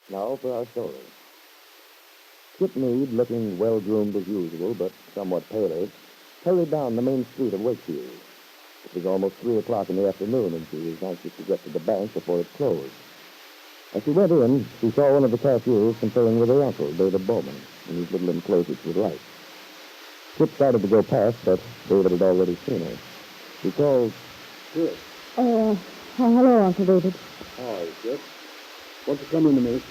Now for our story. Kitt Meade, looking well-groomed as usual, but somewhat paler, hurried down the main street of Wakefield. It was almost 3 o'clock in the afternoon, and she was anxious to get to the bank before it closed. As she went in, she saw one of the cashiers conferring with her uncle, David Bowman, in his little enclosure with lights. Kitt started to go past, but David had already seen her. He called, Kitt. Hello, Uncle David. Hi, Kitt. Won't you come in a minute?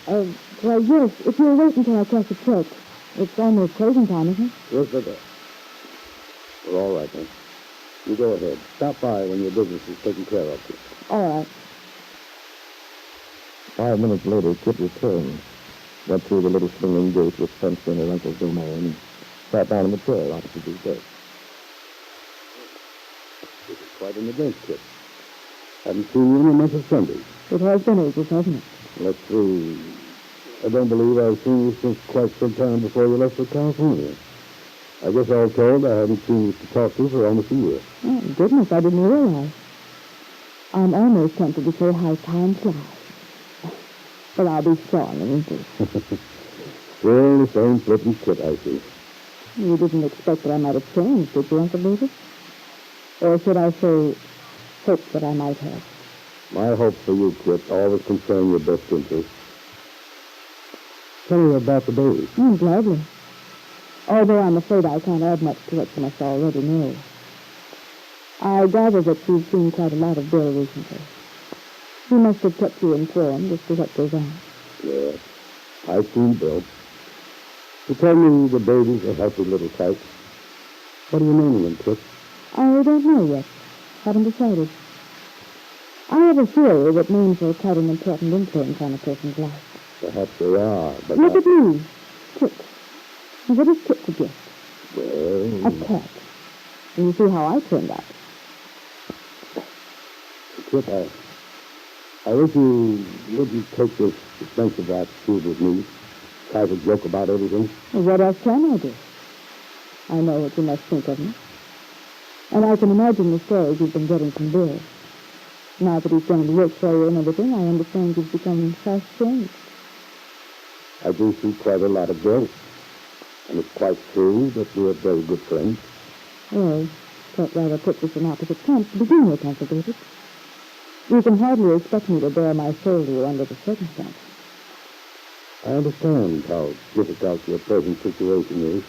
Well, yes, if you'll wait until I catch a check. It's almost closing time, isn't it? Yes, sir. Well, all right, then. You go ahead. Stop by when your business is taken care of, Kitt. All right. 5 minutes later, Kitt returned, went through the little swinging gate which fenced in her uncle's domain, and sat down in the chair opposite his desk. This is quite an event, Kitt. Haven't seen you in a month of Sundays. It has been ages, hasn't it? Let's see. I don't believe I've seen you since quite some time before you left for California. I guess all told, I haven't seen you to talk to for almost a year. Oh, goodness, I didn't realize. I'm almost tempted to say how time flies. But I'll be strong and easy. Still the same flippant Kitt, I see. You didn't expect that I might have changed, did you, Uncle David? Or should I say, hope that I might have? My hopes for you, Kitt, always concern your best interests. Tell me about the baby. Gladly. Although I'm afraid I can't add much to what you must already know. I gather that you've seen quite a lot of Bill recently. He must have kept you informed as to what goes on. Yes, I've seen Bill. He told me the baby's a healthy little type. What are you naming him, Kitt? I don't know yet. Haven't decided. I have a theory that names are quite an important influence on a person's life. Perhaps they are, but Look at me. Kitt. And what is Kitt suggest? Well, A cat. And you see how I turned out. Kitt, I wish you wouldn't take this defensive attitude with me. Try to joke about everything. Well, what else can I do? I know what you must think of me. And I can imagine the stories you've been getting from Bill. Now that he's going to work for you and everything, I understand you've become fast changed. I do see quite a lot of Bill. And it's quite true that we're very good friends. Well, that rather puts us in opposite camps to begin with, Uncle David. You can hardly expect me to bear my soul to you under the circumstances. I understand how difficult your present situation is.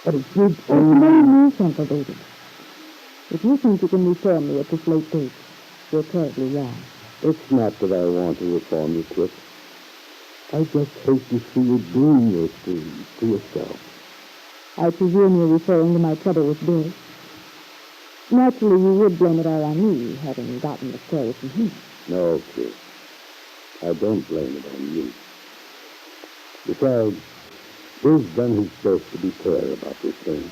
But it's good It's no use, Uncle David. If you think you can reform me at this late date, you're terribly wrong. It's not that I want to reform you, Kitt. I just hate to see you doing those things to yourself. I presume you're referring to my trouble with Bill. Naturally, you would blame it all on me, having gotten the story from him. No, Kitt. I don't blame it on you. Besides, Bill's done his best to be fair about this thing.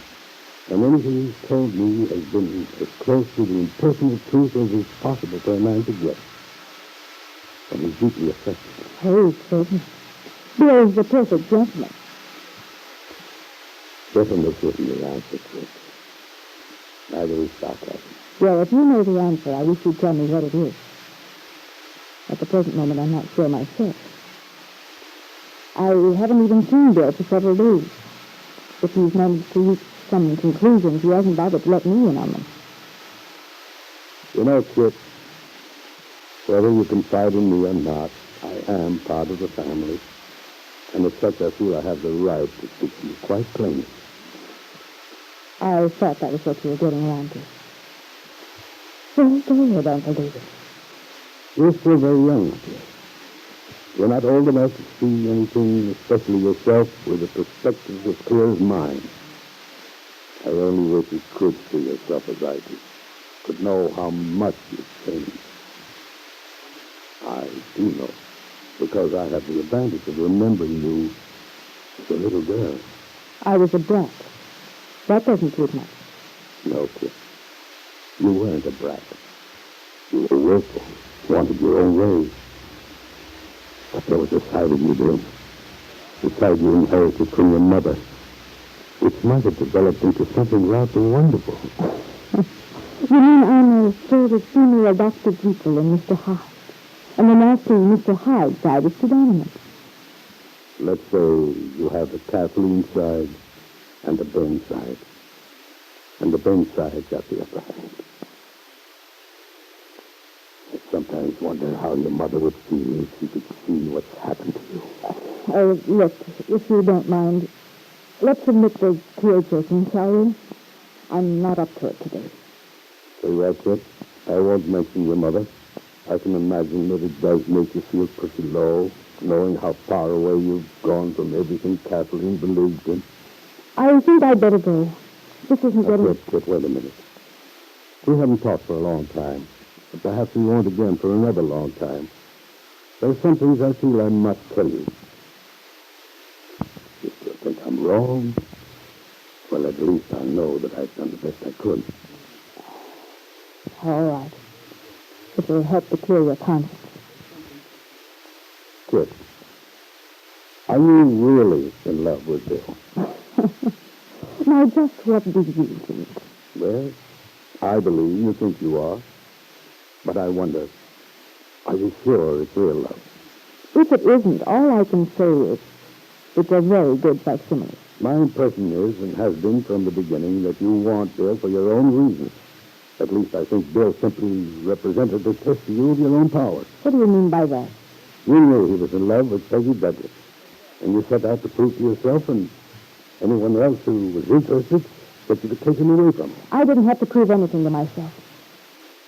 And anything he's told me has been as close to the impersonal truth as is possible for a man to get. And he's deeply affected. Oh, certainly. Bill's the perfect gentleman. Bitterness isn't the answer, Kitt. Neither is sarcasm. Well, if you know the answer, I wish you'd tell me what it is. At the present moment, I'm not sure myself. I haven't even seen Bill for several days. If he's managed to reach some conclusions, he hasn't bothered to let me in on them. You know, Kitt, whether you confide in me or not, I am part of the family. And as such, I feel I have the right to speak to you quite plainly. I thought that was what you were getting around to. Well, go ahead, Uncle David. You're still very young, Kitt. You're not old enough to see anything, especially yourself, with a perspective as clear as mine. I only wish you could see yourself as I do, could know how much you've changed. I do know, because I have the advantage of remembering you as a little girl. I was a brat. That doesn't prove much. No, Kitt. You weren't a brat. You were willful, wanted your own way. But there was a side of you, Bill. The side you inherited from your mother, which might have developed into something rather wonderful. You mean I'm a sort of female adopted pupil in Mr. Hart? And the nasty Mr. Hyde side is predominant. Let's say you have the Kathleen side and the Ben side. And the Ben side got the upper hand. I sometimes wonder how your mother would feel if she could see what's happened to you. Oh, look, if you don't mind, let's admit the tear-jerking, shall we? I'm not up to it today. Say that, Kitt. I won't mention your mother. I can imagine that it does make you feel pretty low, knowing how far away you've gone from everything Kathleen believed in. I think I'd better go. This isn't getting... Kitt, wait a minute. We haven't talked for a long time, but perhaps we won't again for another long time. There's some things I feel I must tell you. If you think I'm wrong, well, at least I know that I've done the best I could. All right. It will help to clear your conscience. Kitt, are you really in love with Bill? Now, just what do you think? Well, I believe you think you are. But I wonder, are you sure it's real love? If it isn't, all I can say is it's a very good facsimile. My impression is, and has been from the beginning, that you want Bill for your own reasons. At least I think Bill simply represented the test to you of your own powers. What do you mean by that? You knew he was in love with Peggy Douglas, and you set out to prove to yourself and anyone else who was interested that you could take him away from him. I didn't have to prove anything to myself.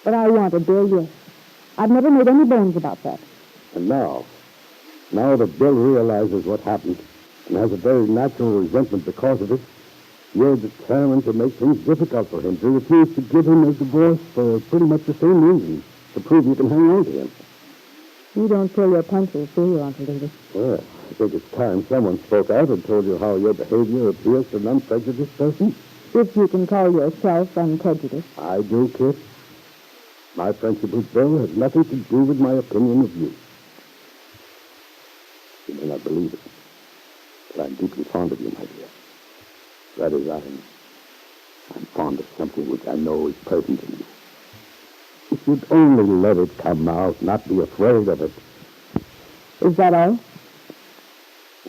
But I wanted Bill, yes. I've never made any bones about that. And now that Bill realizes what happened and has a very natural resentment because of it, you're determined to make things difficult for him, to refuse to give him a divorce for pretty much the same reason, to prove you can hang on to him. You don't pull your punches, do you, Uncle David? Well, I think it's time someone spoke out and told you how your behavior appeals to an unprejudiced person. If you can call yourself unprejudiced. I do, Kitt. My friendship with Bill has nothing to do with my opinion of you. You may not believe it, but I'm deeply fond of you, my dear. That is, I'm fond of something which I know is present in you. If you'd only let it come out, not be afraid of it. Is that all?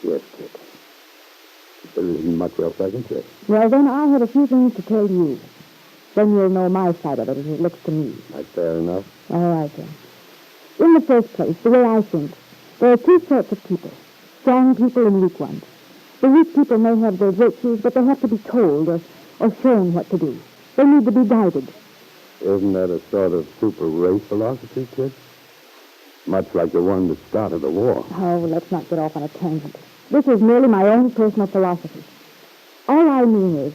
Yes, Kitt. There isn't much else I can say. Well, then, I have a few things to tell you. Then you'll know my side of it as it looks to me. That's fair enough. All right, then. In the first place, the way I think, there are two sorts of people. Strong people and weak ones. The weak people may have their virtues, but they have to be told or shown what to do. They need to be guided. Isn't that a sort of super race philosophy, Kitt? Much like the one that started the war. Oh, let's not get off on a tangent. This is merely my own personal philosophy. All I mean is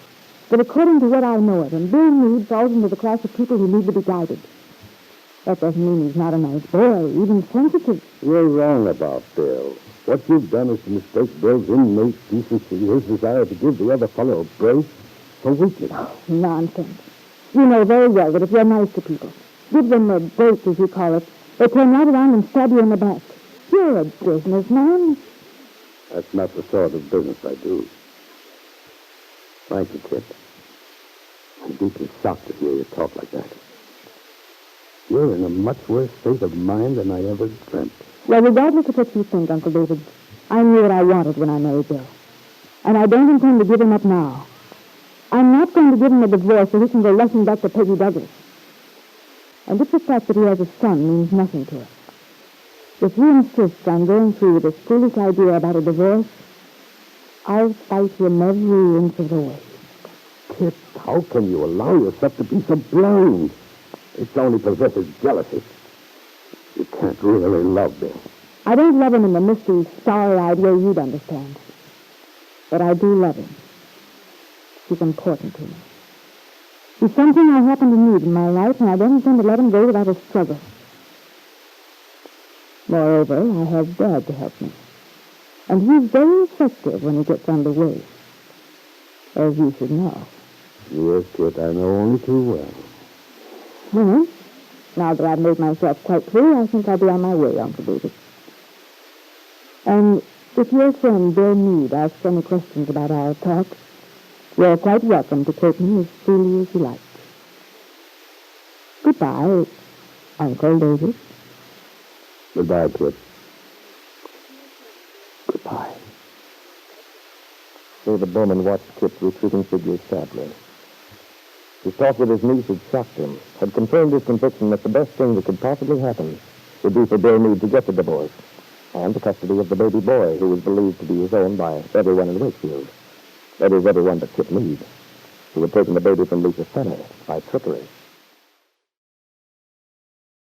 that according to what I know of him, Bill Meade falls into the class of people who need to be guided. That doesn't mean he's not a nice boy, or even sensitive. You're wrong about Bill. What you've done is to mistake Bill's innate decency, his desire to give the other fellow a brace, for weakness. Oh, nonsense. You know very well that if you're nice to people, give them a break, as you call it, they turn right around and stab you in the back. You're a businessman. That's not the sort of business I do. Thank you, Kitt. I'm deeply shocked to hear you talk like that. You're in a much worse state of mind than I ever dreamt. Well, regardless of what you think, Uncle David, I knew what I wanted when I married Bill. And I don't intend to give him up now. I'm not going to give him a divorce so he can go rushing back to Peggy Douglas. And if the fact that he has a son means nothing to us, if he insists on going through with this foolish idea about a divorce, I'll fight him every inch of the way. Kitt, how can you allow yourself to be so blind? It's only possesses jealousy. You can't really love Bill. I don't love him in the misty, starry-eyed way you'd understand. But I do love him. He's important to me. He's something I happen to need in my life, and I don't intend to let him go without a struggle. Moreover, I have Dad to help me. And he's very effective when he gets underway. As you should know. Yes, Kitt, I know only too well. Well, now that I've made myself quite clear, I think I'll be on my way, Uncle David. And if your friend Bill Meade asks any questions about our talk, you're quite welcome to take me as freely as you like. Goodbye, Uncle David. Goodbye, Kitt. Goodbye. David Bowman watched Kitt's retreating figure sadly. His talk with his niece had shocked him, had confirmed his conviction that the best thing that could possibly happen would be for Bill Meade to get the divorce and the custody of the baby boy who was believed to be his own by everyone in Wakefield. That is, everyone but Kitt Meade, who had taken the baby from Lisa Fenner by trickery.